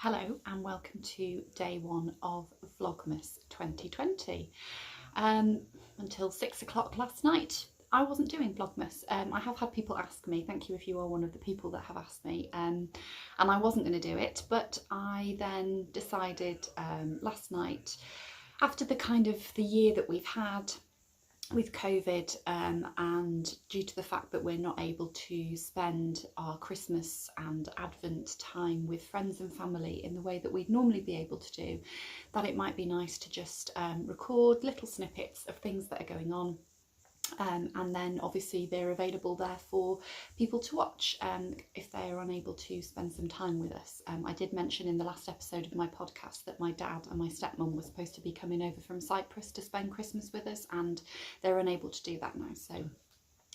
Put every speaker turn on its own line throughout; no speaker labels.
Hello and welcome to day one of Vlogmas 2020. Until 6 o'clock last night I wasn't doing Vlogmas. I have had people ask me, thank you if you are one of the people that have asked me, and I wasn't going to do it, but I then decided last night, after the year that we've had with COVID, and due to the fact that we're not able to spend our Christmas and Advent time with friends and family in the way that we'd normally be able to do, that it might be nice to just record little snippets of things that are going on. And then obviously they're available there for people to watch if they are unable to spend some time with us. I did mention in the last episode of my podcast that my dad and my stepmom were supposed to be coming over from Cyprus to spend Christmas with us, and they're unable to do that now, so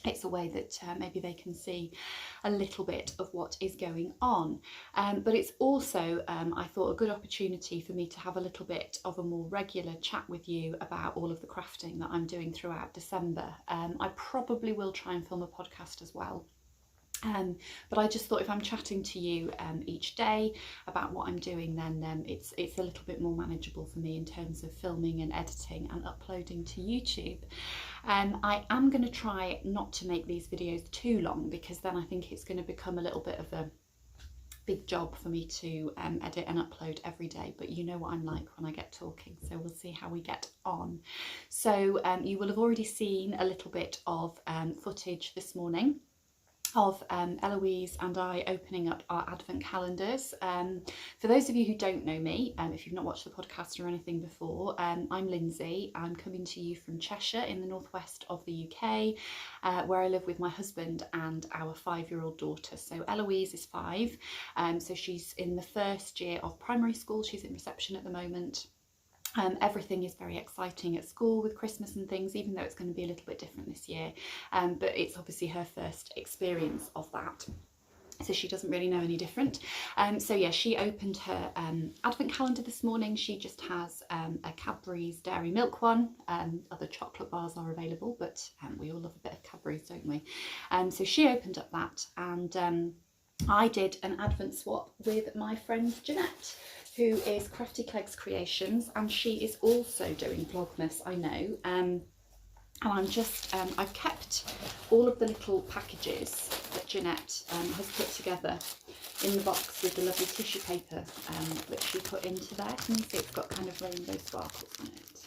it's a way that maybe they can see a little bit of what is going on. But it's also, I thought, a good opportunity for me to have a little bit of a more regular chat with you about all of the crafting that I'm doing throughout December. I probably will try and film a podcast as well. But I just thought if I'm chatting to you each day about what I'm doing, then it's a little bit more manageable for me in terms of filming and editing and uploading to YouTube. I am going to try not to make these videos too long, because then I think it's going to become a little bit of a big job for me to edit and upload every day, but you know what I'm like when I get talking, so we'll see how we get on. So you will have already seen a little bit of footage this morning of Eloise and I opening up our advent calendars. For those of you who don't know me, if you've not watched the podcast or anything before, I'm Lindsay. I'm coming to you from Cheshire in the northwest of the UK, where I live with my husband and our 5-year-old daughter. So Eloise is 5, so she's in the first year of primary school. She's in reception at the moment. Everything is very exciting at school with Christmas and things, even though it's going to be a little bit different this year, but it's obviously her first experience of that, so she doesn't really know any different. So yeah, she opened her advent calendar this morning. She just has a Cadbury's Dairy Milk one. Other chocolate bars are available, but we all love a bit of Cadbury's, don't we? So she opened up that, and I did an advent swap with my friend Jeanette, who is Crafty Clegs Creations, and she is also doing Vlogmas, I know. And I'm just, I've kept all of the little packages that Jeanette has put together in the box with the lovely tissue paper that she put into there. Can you see it's got kind of rainbow sparkles on it,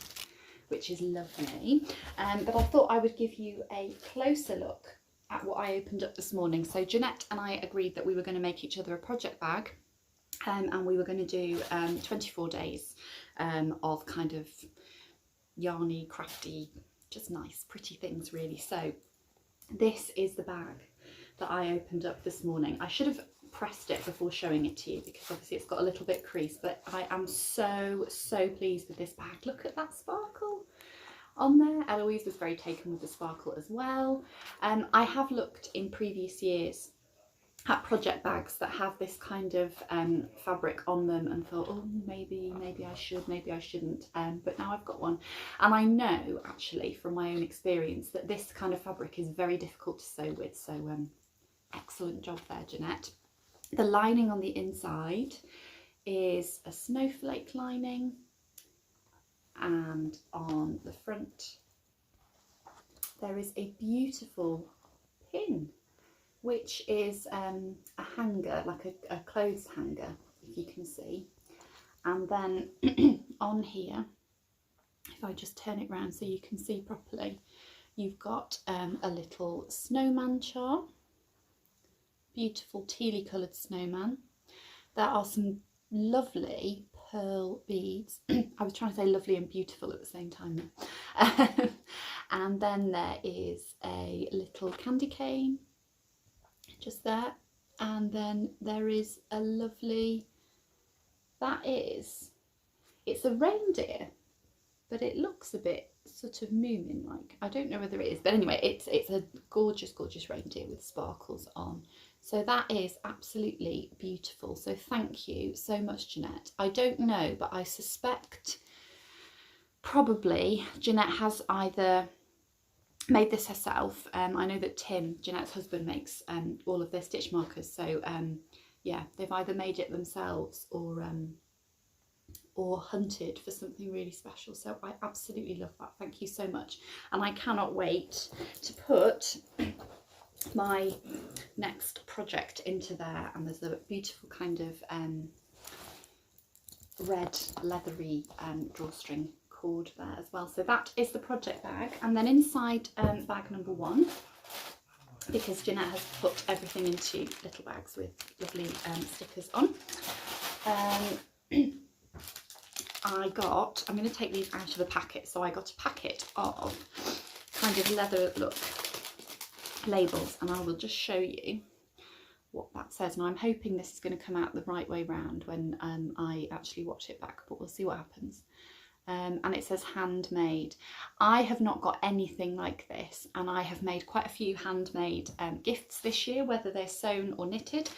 which is lovely. But I thought I would give you a closer look at what I opened up this morning. So Jeanette and I agreed that we were going to make each other a project bag, and we were going to do 24 days of kind of yarny, crafty, just nice, pretty things really. So this is the bag that I opened up this morning. I should have pressed it before showing it to you, because obviously it's got a little bit creased, but I am so pleased with this bag. Look at that sparkle on there. Eloise was very taken with the sparkle as well. I have looked in previous years at project bags that have this kind of fabric on them and thought, oh, maybe I should, maybe I shouldn't, but now I've got one, and I know actually from my own experience that this kind of fabric is very difficult to sew with, so excellent job there, Jeanette. The lining on the inside is a snowflake lining, and on the front there is a beautiful pin, which is a hanger, like a clothes hanger, if you can see. And then on here, if I just turn it round so you can see properly, you've got a little snowman charm, beautiful tealy coloured snowman. There are some lovely pearl beads. I was trying to say lovely and beautiful at the same time. And then there is a little candy cane just there, and then there is a lovely, it's a reindeer, but it looks a bit sort of moomin like. I don't know whether it is, but anyway, it's a gorgeous reindeer with sparkles on. So that is absolutely beautiful. So thank you so much, Jeanette. I don't know, but I suspect probably Jeanette has either made this herself. I know that Tim, Jeanette's husband, makes all of their stitch markers, so yeah, they've either made it themselves or hunted for something really special. So I absolutely love that. Thank you so much. And I cannot wait to put my next project into there. And there's a beautiful kind of red leathery drawstring cord there as well. So that is the project bag. And then inside bag number 1, because Jeanette has put everything into little bags with lovely stickers on, I'm going to take these out of the packet. So I got a packet of kind of leather look labels, and I will just show you what that says. And I'm hoping this is going to come out the right way round when I actually watch it back, but we'll see what happens. And it says handmade. I have not got anything like this, and I have made quite a few handmade gifts this year, whether they're sewn or knitted,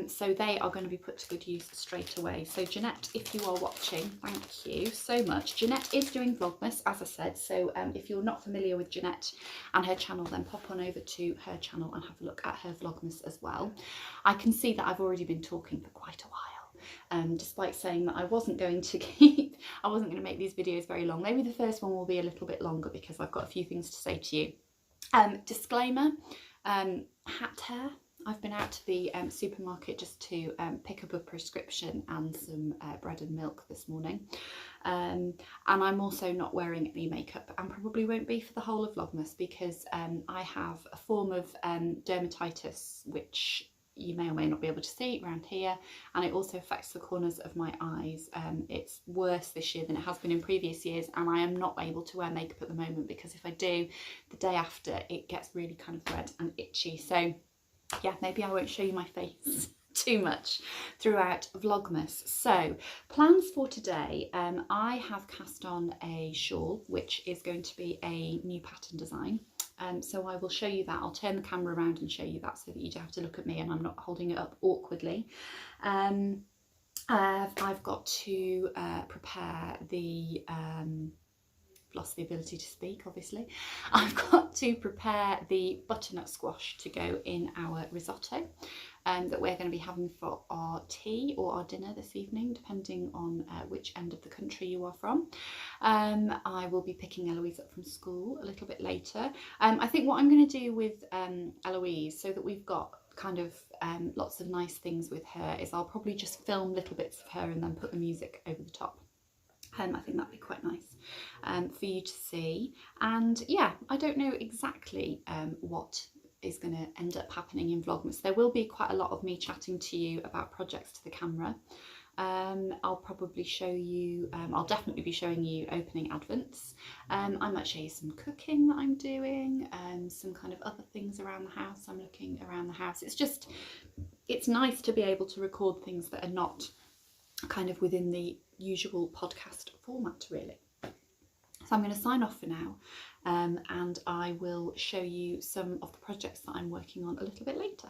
so they are going to be put to good use straight away. So Jeanette, if you are watching, thank you so much. Jeanette is doing Vlogmas, as I said, so if you're not familiar with Jeanette and her channel, then pop on over to her channel and have a look at her Vlogmas as well. I can see that I've already been talking for quite a while. Despite saying that I wasn't going to make these videos very long. Maybe the first one will be a little bit longer because I've got a few things to say to you. Disclaimer, hat hair. I've been out to the supermarket just to pick up a prescription and some bread and milk this morning. And I'm also not wearing any makeup, and probably won't be for the whole of Vlogmas, because I have a form of dermatitis which you may or may not be able to see around here, and it also affects the corners of my eyes. It's worse this year than it has been in previous years, and I am not able to wear makeup at the moment, because if I do, the day after it gets really kind of red and itchy. So yeah, maybe I won't show you my face too much throughout Vlogmas. So plans for today, I have cast on a shawl which is going to be a new pattern design. So I will show you that. I'll turn the camera around and show you that so that you don't have to look at me and I'm not holding it up awkwardly. I've got to prepare the lost the ability to speak, obviously. I've got to prepare the butternut squash to go in our risotto that we're going to be having for our tea or our dinner this evening, depending on which end of the country you are from. I will be picking Eloise up from school a little bit later. I think what I'm going to do with Eloise, so that we've got kind of lots of nice things with her, is I'll probably just film little bits of her and then put the music over the top. I think that'd be quite nice for you to see. And yeah, I don't know exactly what is going to end up happening in Vlogmas. There will be quite a lot of me chatting to you about projects to the camera. I'll probably show you, I'll definitely be showing you opening advents. I might show you some cooking that I'm doing, some kind of other things around the house. I'm looking around the house. It's nice to be able to record things that are not kind of within the usual podcast format, really. So I'm going to sign off for now, and I will show you some of the projects that I'm working on a little bit later.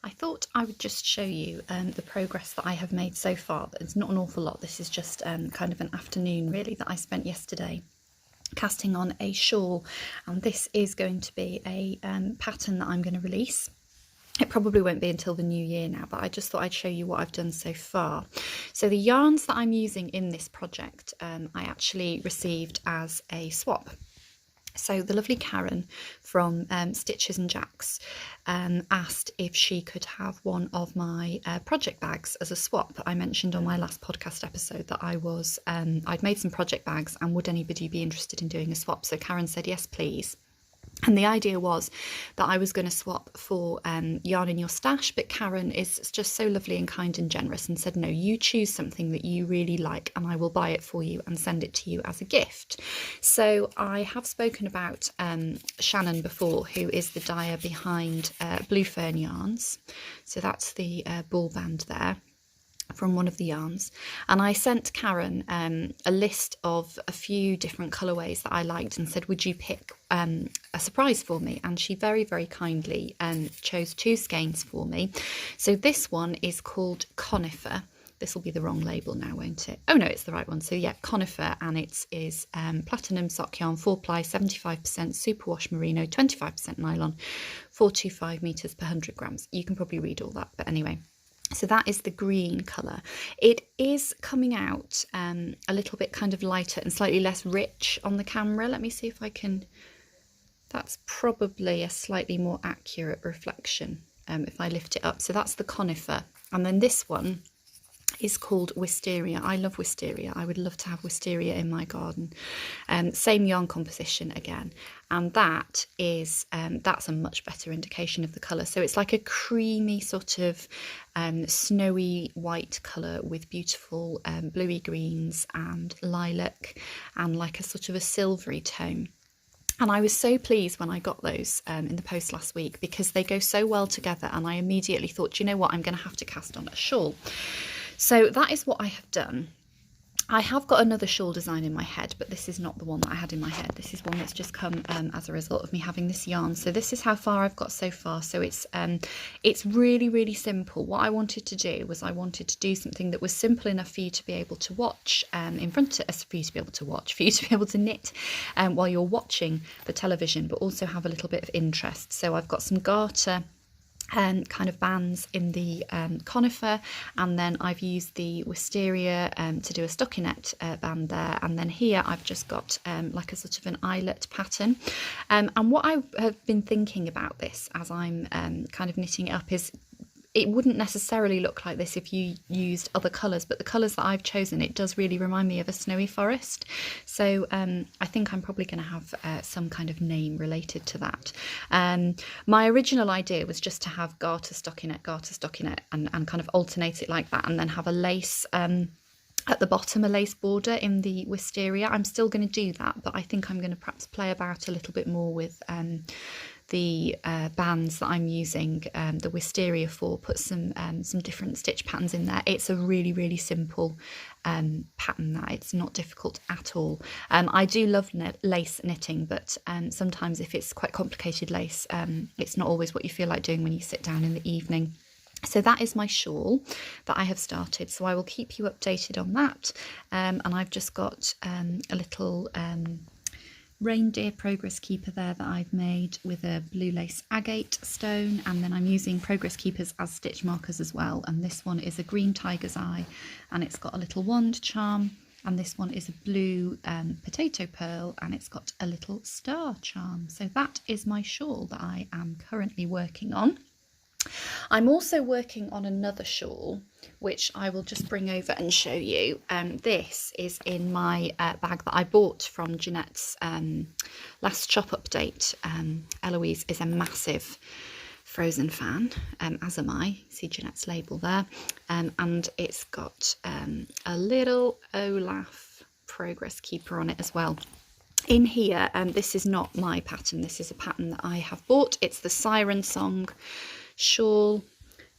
I thought I would just show you the progress that I have made so far. It's not an awful lot. This is just kind of an afternoon really that I spent yesterday casting on a shawl, and this is going to be a pattern that I'm going to release. It probably won't be until the new year now, but I just thought I'd show you what I've done so far. So the yarns that I'm using in this project I actually received as a swap. So the lovely Karen from Stitches and Jacks asked if she could have one of my project bags as a swap. I mentioned on my last podcast episode that I'd made some project bags, and would anybody be interested in doing a swap? So Karen said yes, please. And the idea was that I was going to swap for yarn in your stash, but Karen is just so lovely and kind and generous and said, no, you choose something that you really like and I will buy it for you and send it to you as a gift. So I have spoken about Shannon before, who is the dyer behind Blue Fern Yarns. So that's the ball band there from one of the yarns, and I sent Karen a list of a few different colourways that I liked and said, would you pick a surprise for me? And she very, very kindly chose 2 skeins for me. So this one is called Conifer. This will be the wrong label now, won't it? Oh no, it's the right one. So yeah, Conifer, and it is platinum sock yarn, 4-ply, 75% superwash merino, 25% nylon, 425 meters per 100 grams. You can probably read all that, but anyway. So that is the green colour. It is coming out a little bit kind of lighter and slightly less rich on the camera. Let me see if I can, that's probably a slightly more accurate reflection if I lift it up. So that's the Conifer. And then this one is called Wisteria. I love Wisteria. I would love to have Wisteria in my garden. Same yarn composition again, and that is that's a much better indication of the colour. So it's like a creamy sort of snowy white colour with beautiful bluey greens and lilac and like a sort of a silvery tone. And I was so pleased when I got those in the post last week, because they go so well together, and I immediately thought, you know what, I'm going to have to cast on a shawl. So that is what I have done. I have got another shawl design in my head, but this is not the one that I had in my head. This is one that's just come as a result of me having this yarn. So this is how far I've got so far. So it's really, really simple. What I wanted to do was I wanted to do something that was simple enough for you to be able to watch in front of us, for you to be able to watch, for you to be able to knit while you're watching the television, but also have a little bit of interest. So I've got some garter kind of bands in the Conifer, and then I've used the Wisteria to do a stockinette band there, and then here I've just got like a sort of an eyelet pattern, and what I have been thinking about this as I'm kind of knitting it up is, it wouldn't necessarily look like this if you used other colours, but the colours that I've chosen, it does really remind me of a snowy forest. So I think I'm probably going to have some kind of name related to that. My original idea was just to have garter stockinette, and kind of alternate it like that, and then have a lace at the bottom, a lace border in the Wisteria. I'm still going to do that, but I think I'm going to perhaps play about a little bit more with the bands that I'm using the Wisteria for, put some different stitch patterns in there. It's a really, really simple pattern, that it's not difficult at all. I do love lace knitting, but sometimes if it's quite complicated lace, it's not always what you feel like doing when you sit down in the evening. So that is my shawl that I have started, so I will keep you updated on that. And I've just got a little reindeer progress keeper there that I've made with a blue lace agate stone, and then I'm using progress keepers as stitch markers as well. And this one is a green tiger's eye, and it's got a little wand charm, and this one is a blue potato pearl, and it's got a little star charm. So that is my shawl that I am currently working on. I'm also working on another shawl, which I will just bring over and show you. This is in my bag that I bought from Jeanette's last shop update. Eloise is a massive Frozen fan, as am I. See Jeanette's label there. And it's got a little Olaf progress keeper on it as well. In here, this is not my pattern, this is a pattern that I have bought. It's the Siren Song shawl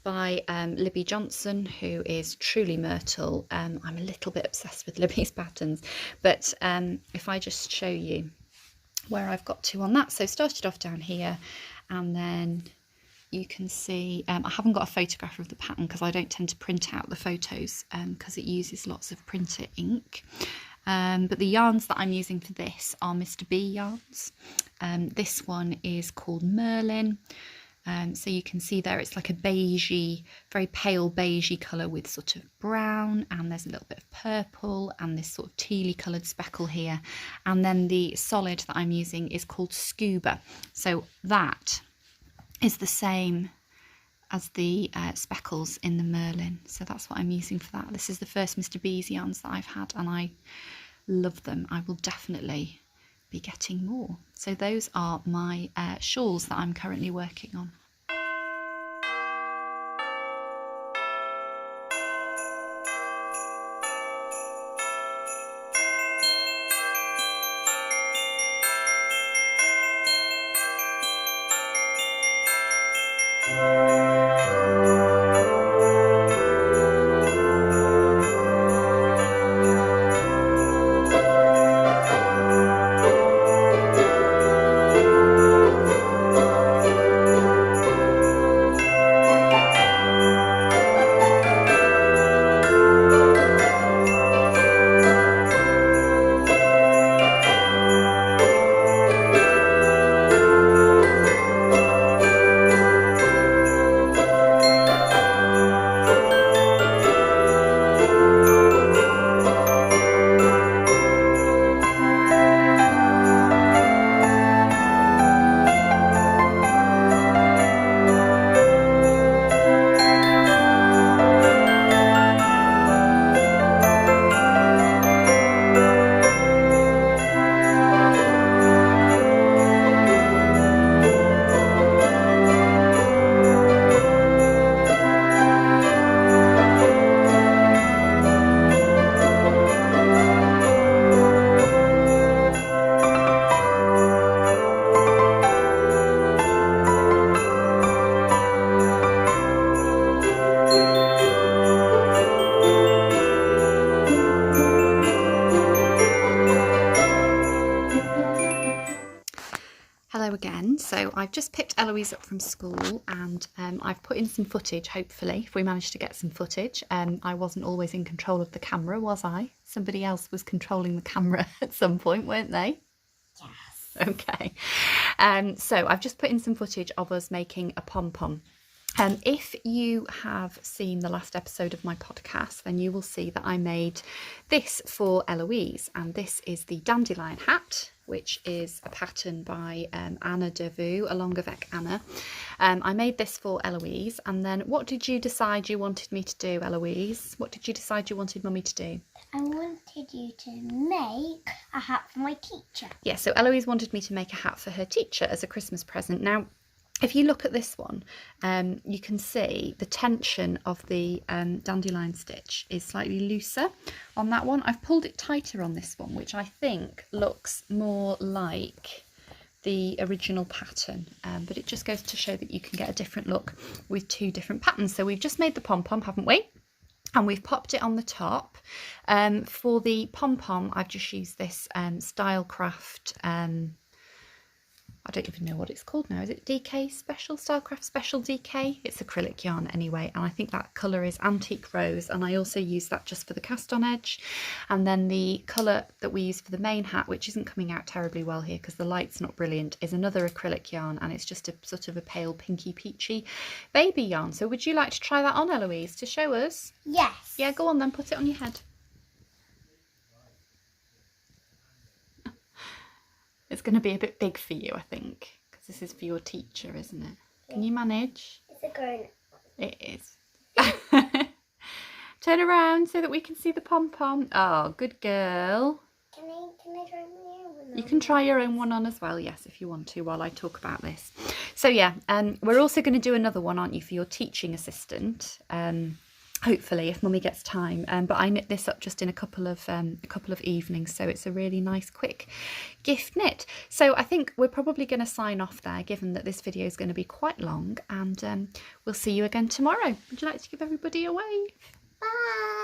by Libby Johnson, who is truly Myrtle. I'm a little bit obsessed with Libby's patterns, but if I just show you where I've got to on that. So started off down here, and then you can see I haven't got a photograph of the pattern because I don't tend to print out the photos because it uses lots of printer ink. But the yarns that I'm using for this are Mr. B yarns. This one is called Merlin. So you can see there it's like a beigey, very pale beigey colour with sort of brown, and there's a little bit of purple and this sort of tealy coloured speckle here. And then the solid that I'm using is called Scuba. So that is the same as the speckles in the Merlin. So that's what I'm using for that. This is the first Mr. B's yarns that I've had, and I love them. I will definitely be getting more. So those are my shawls that I'm currently working on. Again, so I've just picked Eloise up from school, and I've put in some footage, hopefully, if we manage to get some footage. I wasn't always in control of the camera, was I? Somebody else was controlling the camera at some point, weren't they? Yes. Okay. So I've just put in some footage of us making a pom-pom. If you have seen the last episode of my podcast, then you will see that I made this for Eloise, and this is the Dandelion Hat, which is a pattern by Anna Devou, along with Anna. I made this for Eloise, and then what did you decide you wanted me to do, Eloise? What did you decide you wanted Mummy to do?
I wanted you to make a hat for my teacher.
Yeah, so Eloise wanted me to make a hat for her teacher as a Christmas present. Now, if you look at this one, you can see the tension of the dandelion stitch is slightly looser on that one. I've pulled it tighter on this one, which I think looks more like the original pattern, but it just goes to show that you can get a different look with two different patterns. So we've just made the pom-pom, haven't we? And we've popped it on the top. For the pom-pom, I've just used this Stylecraft, I don't even know what it's called now. Is it DK Special? Stylecraft Special DK? It's acrylic yarn anyway, and I think that colour is Antique Rose, and I also use that just for the cast on edge. And then the colour that we use for the main hat, which isn't coming out terribly well here because the light's not brilliant, is another acrylic yarn, and it's just a sort of a pale pinky peachy baby yarn. So would you like to try that on, Eloise, to show us?
Yes.
Yeah, go on then, put it on your head. It's going to be a bit big for you, I think, because this is for your teacher, isn't it? Can you manage?
It's a grown-up.
It is. Turn around so that we can see the pom-pom. Oh, good girl.
Can I try my own one?
You can try your own one on as well, yes, if you want to, while I talk about this. So yeah, we're also going to do another one, aren't you, for your teaching assistant? Hopefully, if Mummy gets time. But I knit this up just in a couple of evenings, so it's a really nice, quick gift knit. So I think we're probably going to sign off there, given that this video is going to be quite long, and we'll see you again tomorrow. Would you like to give everybody a wave?
Bye.